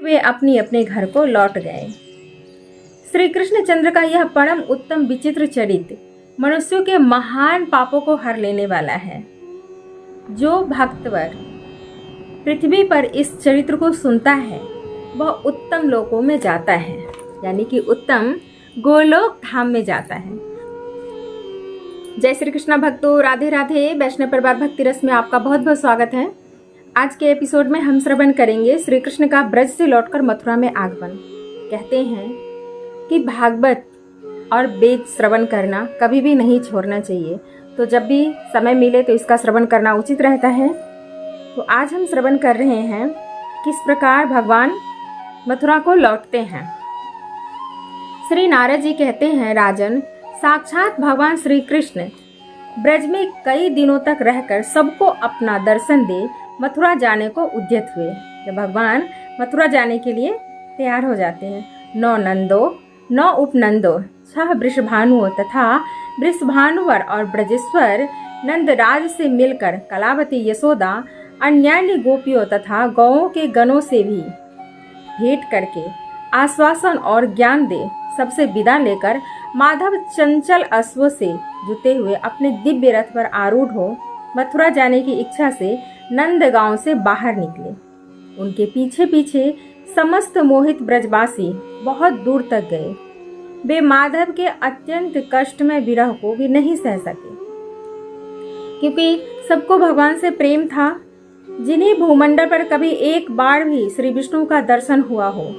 वे अपनी अपने घर को लौट गए। श्री कृष्णचंद्र का यह परम उत्तम विचित्र चरित्र मनुष्यों के महान पापों को हर लेने वाला है। जो भक्तवर पृथ्वी पर इस चरित्र को सुनता है वह उत्तम लोकों में जाता है, यानी कि उत्तम गोलोक धाम में जाता है। जय श्री कृष्णा भक्तों, राधे राधे। वैष्णव परिवार भक्ति रस में आपका बहुत बहुत स्वागत है। आज के एपिसोड में हम श्रवण करेंगे श्री कृष्ण का ब्रज से लौटकर मथुरा में आगमन। कहते हैं कि भागवत और वेद श्रवण करना कभी भी नहीं छोड़ना चाहिए, तो जब भी समय मिले तो इसका श्रवण करना उचित रहता है। तो आज हम श्रवण कर रहे हैं किस प्रकार भगवान मथुरा को लौटते हैं। श्री नारद जी कहते हैं, राजन, साक्षात भगवान श्री कृष्ण ब्रज में कई दिनों तक रहकर सबको अपना दर्शन दे मथुरा जाने को उद्यत हुए। जब भगवान मथुरा जाने के लिए तैयार हो जाते हैं, 9 नंदो 9 उपनंदो 6 वृषभानुओं तथा वृषभानुवर और ब्रजेश्वर नंदराज से मिलकर कलावती यशोदा अन्यान्य गोपियों तथा गौओं के गणों से भी भेंट करके आश्वासन और ज्ञान दे सबसे विदा लेकर माधव चंचल अश्वों से जुते हुए अपने दिव्य रथ पर आरूढ़ हो मथुरा जाने की इच्छा से नंदगांव से बाहर निकले। उनके पीछे पीछे समस्त मोहित ब्रजवासी बहुत दूर तक गए। वे माधव के अत्यंत कष्टमय विरह को भी नहीं सह सके, क्योंकि सबको भगवान से प्रेम था। जिन्हें भूमंडल पर कभी एक बार भी श्री विष्णु का दर्शन हुआ हो,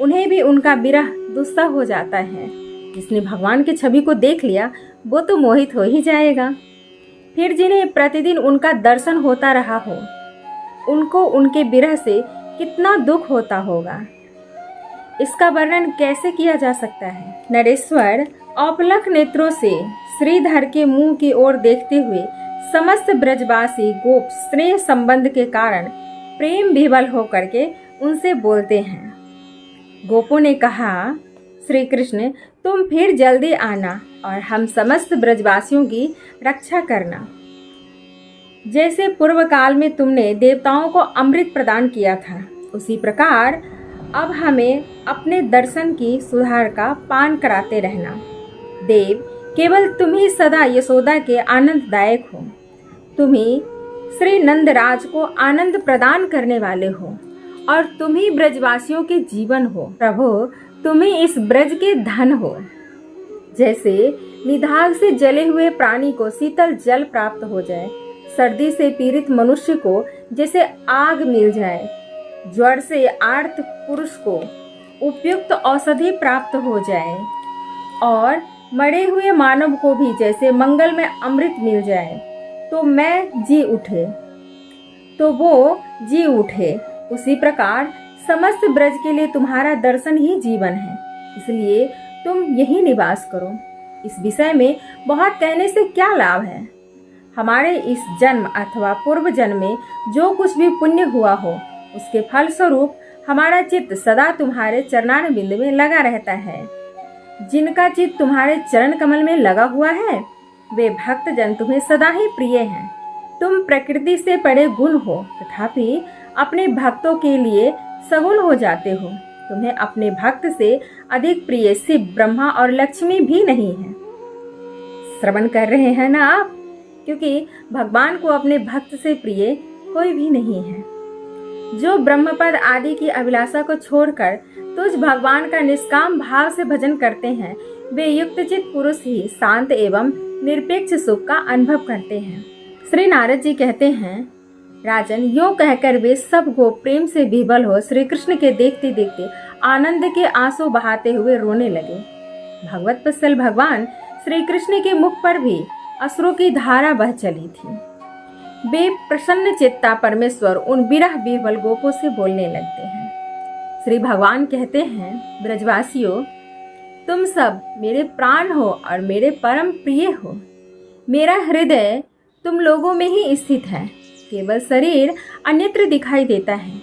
उन्हें भी उनका विरह दुस्सह हो जाता है। जिसने भगवान की छवि को देख लिया वो तो मोहित हो ही जाएगा। फिर जिन्हें प्रतिदिन उनका दर्शन होता रहा हो, उनको उनके विरह से कितना दुख होता होगा, इसका वर्णन कैसे किया जा सकता है। नरेश्वर औपलक नेत्रों से श्रीधर के मुंह की ओर देखते हुए समस्त ब्रजवासी गोप स्नेह संबंध के कारण प्रेम विवल होकर के उनसे बोलते हैं। गोपों ने कहा, श्री कृष्ण तुम फिर जल्दी आना और हम समस्त ब्रजवासियों की रक्षा करना। जैसे पूर्व काल में तुमने देवताओं को अमृत प्रदान किया था, उसी प्रकार अब हमें अपने दर्शन की सुधार का पान कराते रहना। देव, केवल तुम ही सदा यशोदा के आनंददायक हो। तुम ही श्री नंदराज को आनंद प्रदान करने वाले हो और तुम ही ब्रजवासियों के जीवन हो। प्रभु, तुम ही इस ब्रज के धन हो। जैसे निधाग से जले हुए प्राणी को शीतल जल प्राप्त हो जाए, सर्दी से पीड़ित मनुष्य को जैसे आग मिल जाए, ज्वर से आर्त पुरुष को उपयुक्त औषधि प्राप्त हो जाए और मरे हुए मानव को भी जैसे मंगल में अमृत मिल जाए, तो वो जी उठे, उसी प्रकार समस्त ब्रज के लिए तुम्हारा दर्शन ही जीवन है। इसलिए तुम यही निवास करो। इस विषय में बहुत कहने से क्या लाभ है। हमारे इस जन्म अथवा पूर्व जन्म में जो कुछ भी पुण्य हुआ हो, उसके फल स्वरूप हमारा चित्त सदा तुम्हारे चरणार बिंद में लगा रहता है। जिनका चित्त तुम्हारे चरण कमल में लगा हुआ है, वे भक्त जन तुम्हें सदा ही प्रिय हैं। तुम प्रकृति से परे गुण हो, तथापि अपने भक्तों के लिए सगुण हो जाते हो। तुम्हें अपने भक्त से अधिक प्रिय शिव, ब्रह्मा और लक्ष्मी भी नहीं है। श्रवण कर रहे हैं ना आप, क्योंकि भगवान को अपने भक्त से प्रिय कोई भी नहीं है। जो ब्रह्मपद आदि की अभिलाषा को छोड़कर तुझ भगवान का निष्काम भाव से भजन करते हैं, वे युक्तचित पुरुष ही शांत एवं निरपेक्ष सुख का अनुभव करते हैं। श्री नारद जी कहते हैं, राजन, यो कहकर वे सब गोप प्रेम से विह्वल हो श्री कृष्ण के देखते देखते आनंद के आंसू बहाते हुए रोने लगे। भगवत वत्सल भगवान श्री कृष्ण के मुख पर भी अश्रु की धारा बह चली थी। वे प्रसन्न चित्ता परमेश्वर उन विरह विह्वल गोपों से बोलने लगते हैं। श्री भगवान कहते हैं, ब्रजवासियों, तुम सब मेरे प्राण हो और मेरे परम प्रिय हो। मेरा हृदय तुम लोगों में ही स्थित है, केवल शरीर अन्यत्र दिखाई देता है।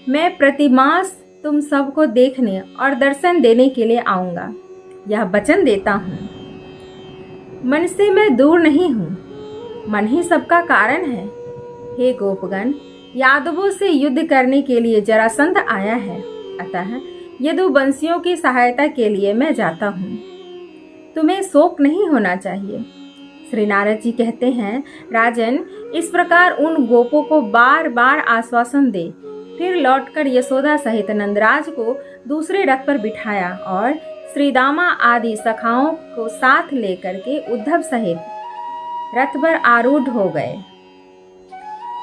मैं प्रतिमास तुम सबको देखने और दर्शन देने के लिए आऊँगा, यह वचन देता हूँ। मन से मैं दूर नहीं हूँ, मन ही सबका कारण है। हे गोपगण, यादवों से युद्ध करने के लिए जरासंध आया है। अतः यदुवंशियों की सहायता के लिए मैं जाता हूँ। तुम्हें शोक नहीं होना चाहिए। श्री नारद जी कहते हैं, राजन, इस प्रकार उन गोपों को बार बार आश्वासन दे। फिर लौटकर यशोदा सहित नंदराज को दूसरे रथ पर बिठाया और श्रीदामा आदि सखाओं को साथ लेकर के उद्धव सहित रथ पर आरूढ़ हो गए।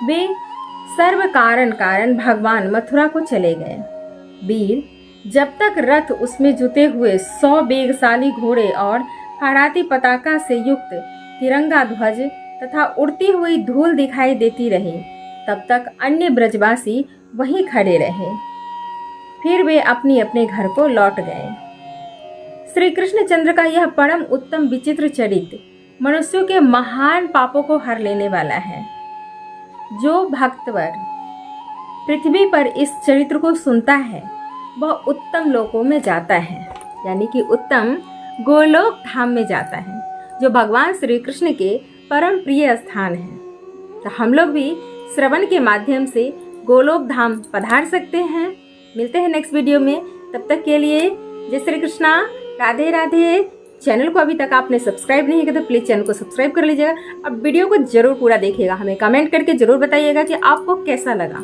वे सर्व कारण भगवान मथुरा को चले गए। वीर, जब तक रथ उसमें जुटे हुए 100 वेगशाली घोड़े और फहराती पताका से युक्त तिरंगा ध्वज तथा उड़ती हुई धूल दिखाई देती रही, तब तक अन्य ब्रजवासी वहीं खड़े रहे। फिर वे अपने अपने घर को लौट गए। श्री कृष्णचंद्र का यह परम उत्तम विचित्र चरित्र मनुष्यों के महान पापों को हर लेने वाला है। जो भक्तवर पृथ्वी पर इस चरित्र को सुनता है वह उत्तम लोकों में जाता है, यानी कि उत्तम गोलोक धाम में जाता है, जो भगवान श्री कृष्ण के परम प्रिय स्थान है। तो हम लोग भी श्रवण के माध्यम से गोलोक धाम पधार सकते हैं। मिलते हैं नेक्स्ट वीडियो में, तब तक के लिए जय श्री कृष्णा, राधे राधे। चैनल को अभी तक आपने सब्सक्राइब नहीं किया तो प्लीज़ चैनल को सब्सक्राइब कर लीजिएगा। अब वीडियो को जरूर पूरा देखिएगा, हमें कमेंट करके जरूर बताइएगा कि आपको कैसा लगा।